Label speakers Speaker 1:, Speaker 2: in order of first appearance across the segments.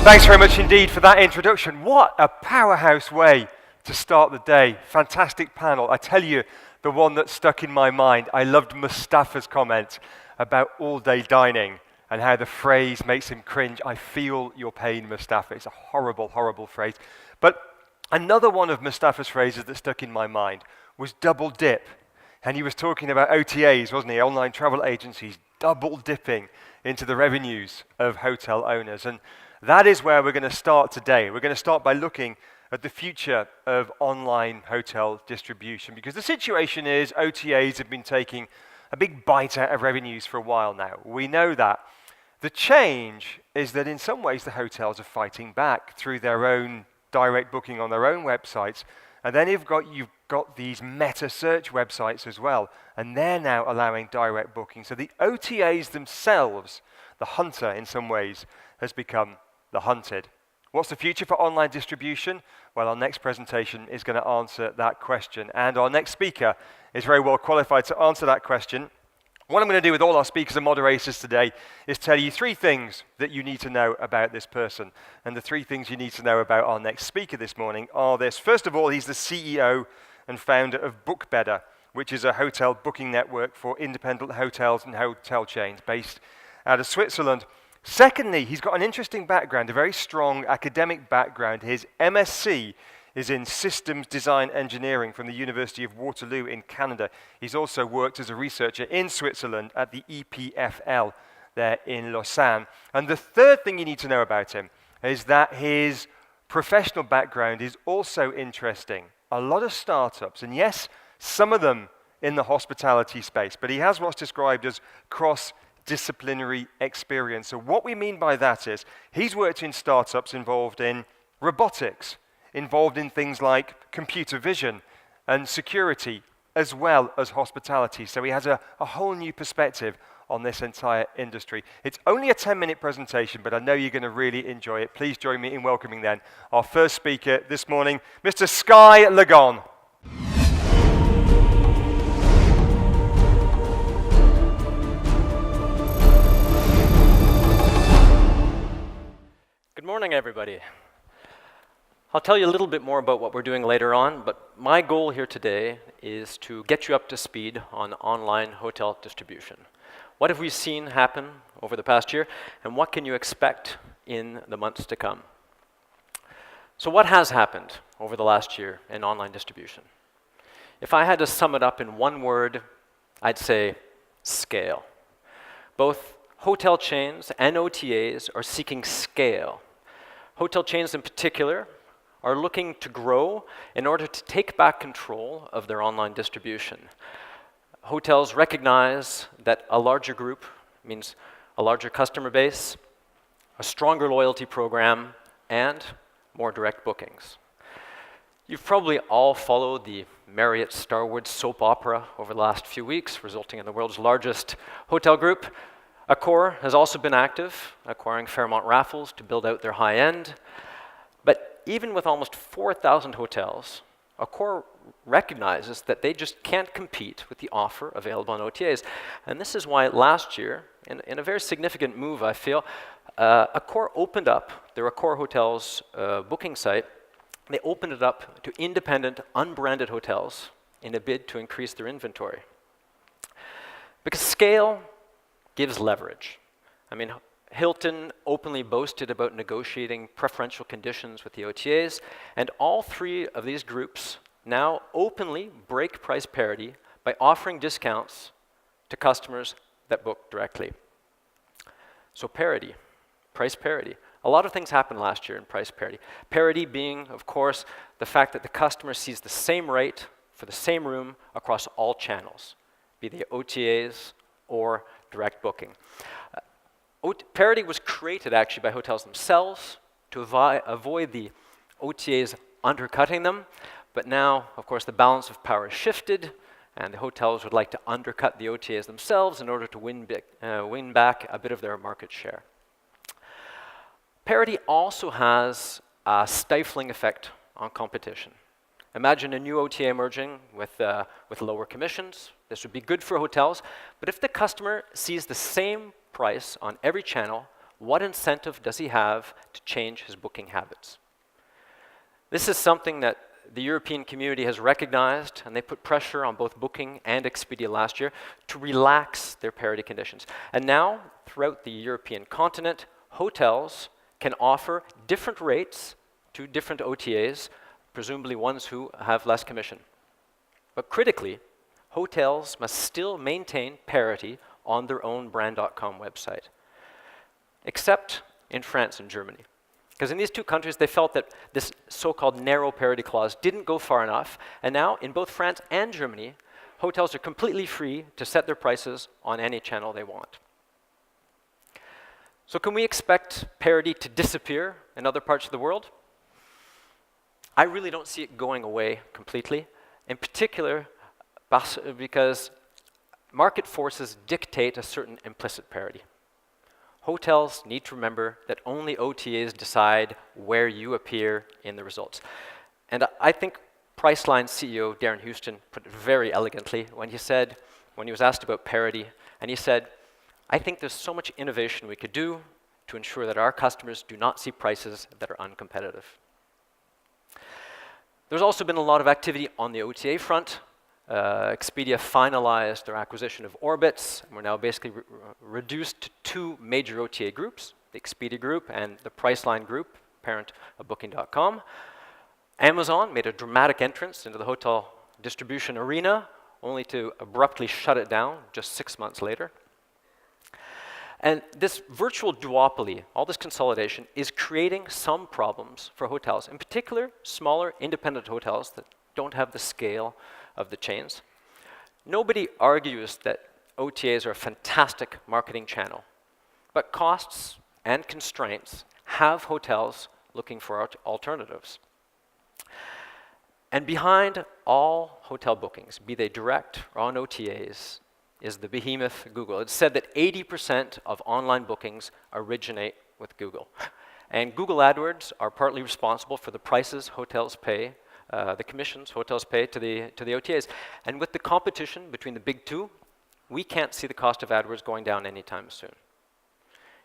Speaker 1: Thanks very much indeed for that introduction. What a powerhouse way to start the day. Fantastic panel. I tell you, the one that stuck in my mind, I loved Mustafa's comment about all-day dining and how the phrase makes him cringe. I feel your pain, Mustafa. It's a horrible, horrible phrase. But another one of Mustafa's phrases that stuck in my mind was double dip. And he was talking about OTAs, wasn't he? Online travel agencies double dipping into the revenues of hotel owners. And that is where we're going to start today. We're going to start by looking at the future of online hotel distribution, because the situation is OTAs have been taking a big bite out of revenues for a while now. We know that. The change is that in some ways the hotels are fighting back through their own direct booking on their own websites, and then you've got these meta search websites as well, and they're now allowing direct booking. So the OTAs themselves, the hunter in some ways, has become the hunted. What's the future for online distribution? Well, our next presentation is going to answer that question, and our next speaker is very well qualified to answer that question. What I'm going to do with all our speakers and moderators today is tell you three things that you need to know about this person. And the three things you need to know about our next speaker this morning are this. First of all, he's the CEO and founder of BookBedder, which is a hotel booking network for independent hotels and hotel chains based out of Switzerland. Secondly, he's got an interesting background, a very strong academic background. His MSc is in Systems Design Engineering from the University of Waterloo in Canada. He's also worked as a researcher in Switzerland at the EPFL there in Lausanne. And the third thing you need to know about him is that his professional background is also interesting. A lot of startups, and yes, some of them in the hospitality space, but he has what's described as cross-disciplinary experience. So what we mean by that is he's worked in startups involved in robotics, involved in things like computer vision and security, as well as hospitality. So he has a whole new perspective on this entire industry. It's only a 10-minute presentation, but I know you're going to really enjoy it. Please join me in welcoming then our first speaker this morning, Mr. Skye Legon.
Speaker 2: Good morning, everybody. I'll tell you a little bit more about what we're doing later on, but my goal here today is to get you up to speed on online hotel distribution. What have we seen happen over the past year, and what can you expect in the months to come? So what has happened over the last year in online distribution? If I had to sum it up in one word, I'd say scale. Both hotel chains and OTAs are seeking scale. Hotel chains in particular are looking to grow in order to take back control of their online distribution. Hotels recognize that a larger group means a larger customer base, a stronger loyalty program, and more direct bookings. You've probably all followed the Marriott Starwood soap opera over the last few weeks, resulting in the world's largest hotel group. Accor has also been active, acquiring Fairmont Raffles to build out their high end. But even with almost 4,000 hotels, Accor recognizes that they just can't compete with the offer available on OTAs. And this is why last year, in a very significant move, I feel, Accor opened up their Accor Hotels booking site. They opened it up to independent, unbranded hotels in a bid to increase their inventory. Because scale gives leverage. I mean, Hilton openly boasted about negotiating preferential conditions with the OTAs, and all three of these groups now openly break price parity by offering discounts to customers that book directly. So parity, price parity. A lot of things happened last year in price parity. Parity being, of course, the fact that the customer sees the same rate for the same room across all channels, be they OTAs or direct booking. Parity was created actually by hotels themselves to avoid the OTAs undercutting them, but now, of course, the balance of power has shifted, and the hotels would like to undercut the OTAs themselves in order to win back a bit of their market share. Parity also has a stifling effect on competition. Imagine a new OTA emerging with lower commissions. This would be good for hotels, but if the customer sees the same price on every channel, What incentive does he have to change his booking habits? This is something that the European community has recognized, and they put pressure on both Booking and Expedia last year to relax their parity conditions. And now, throughout the European continent, hotels can offer different rates to different OTAs, presumably ones who have less commission. But critically, hotels must still maintain parity on their own brand.com website, except in France and Germany. Because in these two countries, they felt that this so-called narrow parity clause didn't go far enough, and now in both France and Germany, hotels are completely free to set their prices on any channel they want. So can we expect parity to disappear in other parts of the world? I really don't see it going away completely, in particular because market forces dictate a certain implicit parity. Hotels need to remember that only OTAs decide where you appear in the results. And I think Priceline's CEO, Darren Houston, put it very elegantly when he was asked about parity, and he said, I think there's so much innovation we could do to ensure that our customers do not see prices that are uncompetitive. There's also been a lot of activity on the OTA front. Expedia finalized their acquisition of Orbitz, and we're now basically reduced to two major OTA groups, the Expedia Group and the Priceline Group, parent of Booking.com. Amazon made a dramatic entrance into the hotel distribution arena, only to abruptly shut it down just 6 months later. And this virtual duopoly, all this consolidation, is creating some problems for hotels, in particular smaller independent hotels that don't have the scale of the chains. Nobody argues that OTAs are a fantastic marketing channel, but costs and constraints have hotels looking for alternatives. And behind all hotel bookings, be they direct or on OTAs, is the behemoth Google. It's said that 80% of online bookings originate with Google. And Google AdWords are partly responsible for the prices hotels pay, the commissions hotels pay to the OTAs. And with the competition between the big two, we can't see the cost of AdWords going down anytime soon.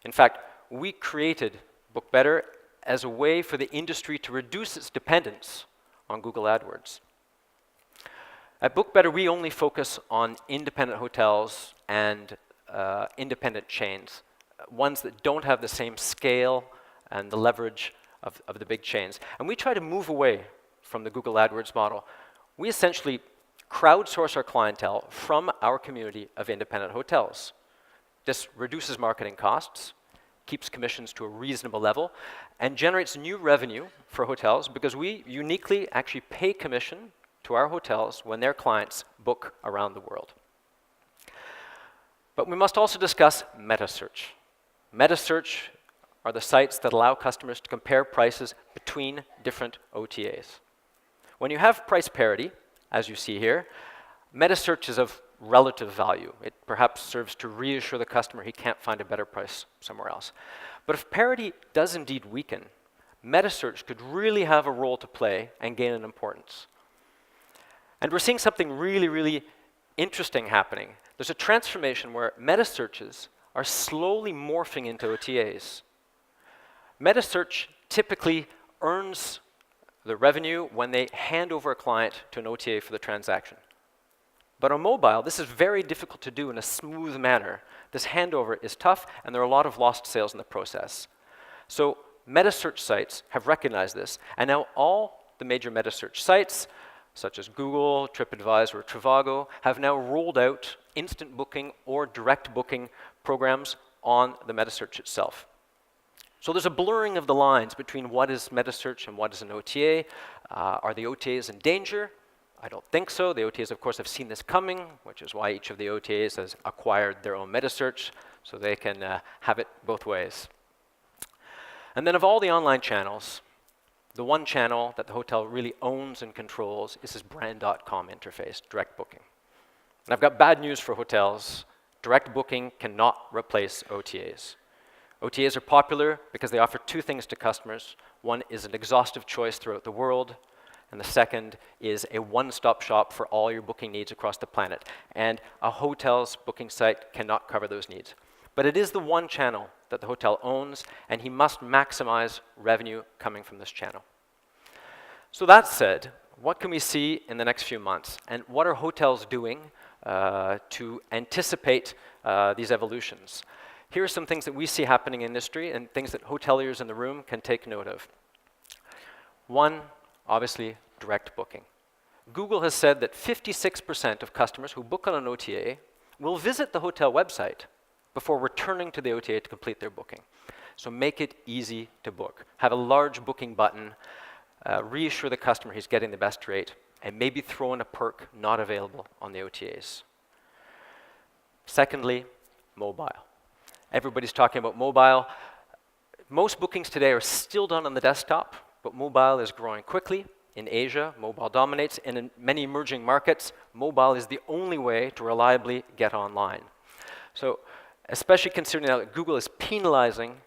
Speaker 2: In fact, we created BookBedder as a way for the industry to reduce its dependence on Google AdWords. At BookBedder, we only focus on independent hotels and independent chains, ones that don't have the same scale and the leverage of the big chains. And we try to move away from the Google AdWords model. We essentially crowdsource our clientele from our community of independent hotels. This reduces marketing costs, keeps commissions to a reasonable level, and generates new revenue for hotels because we uniquely actually pay commission to our hotels when their clients book around the world. But we must also discuss meta-search. Meta-search are the sites that allow customers to compare prices between different OTAs. When you have price parity, as you see here, meta-search is of relative value. It perhaps serves to reassure the customer he can't find a better price somewhere else. But if parity does indeed weaken, meta-search could really have a role to play and gain in importance. And we're seeing something really, really interesting happening. There's a transformation where meta-searches are slowly morphing into OTAs. Meta-search typically earns the revenue when they hand over a client to an OTA for the transaction. But on mobile, this is very difficult to do in a smooth manner. This handover is tough, and there are a lot of lost sales in the process. So meta-search sites have recognized this, and now all the major meta-search sites, such as Google, TripAdvisor, or Trivago, have now rolled out instant booking or direct booking programs on the meta-search itself. So there's a blurring of the lines between what is meta-search and what is an OTA. Are the OTAs in danger? I don't think so. The OTAs, of course, have seen this coming, which is why each of the OTAs has acquired their own meta-search, so they can have it both ways. And then of all the online channels, the one channel that the hotel really owns and controls is this brand.com interface, direct booking. And I've got bad news for hotels. Direct booking cannot replace OTAs. OTAs are popular because they offer two things to customers. One is an exhaustive choice throughout the world, and the second is a one-stop shop for all your booking needs across the planet. And a hotel's booking site cannot cover those needs. But it is the one channel that the hotel owns, and he must maximize revenue coming from this channel. So that said, what can we see in the next few months? And what are hotels doing to anticipate these evolutions? Here are some things that we see happening in industry and things that hoteliers in the room can take note of. One, obviously, direct booking. Google has said that 56% of customers who book on an OTA will visit the hotel website before returning to the OTA to complete their booking. So make it easy to book. Have a large booking button, reassure the customer he's getting the best rate, and maybe throw in a perk not available on the OTAs. Secondly, mobile. Everybody's talking about mobile. Most bookings today are still done on the desktop, but mobile is growing quickly. In Asia, mobile dominates, and in many emerging markets, mobile is the only way to reliably get online. So, especially considering that Google is penalizing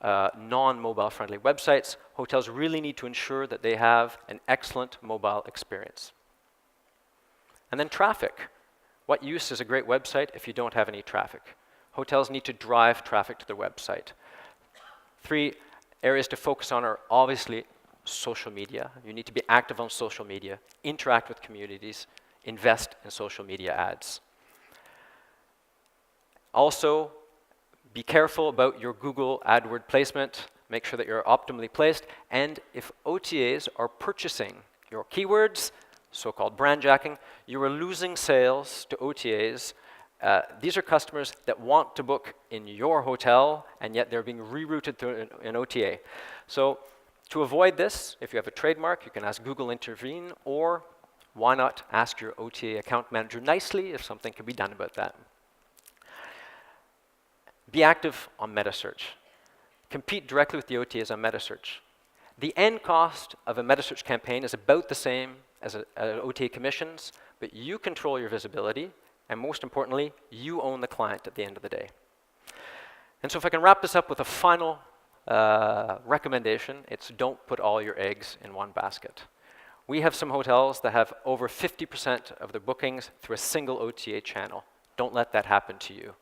Speaker 2: non-mobile friendly websites, hotels really need to ensure that they have an excellent mobile experience. And then traffic. What use is a great website if you don't have any traffic? Hotels need to drive traffic to their website. 3 areas to focus on are obviously social media. You need to be active on social media, interact with communities, invest in social media ads. Also, be careful about your Google AdWord placement. Make sure that you're optimally placed. And if OTAs are purchasing your keywords, so-called brand jacking, you are losing sales to OTAs. These are customers that want to book in your hotel, and yet they're being rerouted to an OTA. So to avoid this, if you have a trademark, you can ask Google to intervene, or why not ask your OTA account manager nicely if something can be done about that. Be active on meta search. Compete directly with the OTAs on meta search. The end cost of a meta search campaign is about the same as OTA commissions, but you control your visibility, and most importantly, you own the client at the end of the day. And so if I can wrap this up with a final recommendation, it's don't put all your eggs in one basket. We have some hotels that have over 50% of their bookings through a single OTA channel. Don't let that happen to you.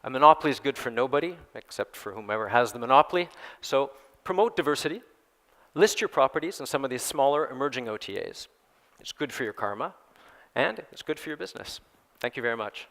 Speaker 2: A monopoly is good for nobody, except for whomever has the monopoly. So promote diversity. List your properties in some of these smaller emerging OTAs. It's good for your karma, and it's good for your business. Thank you very much.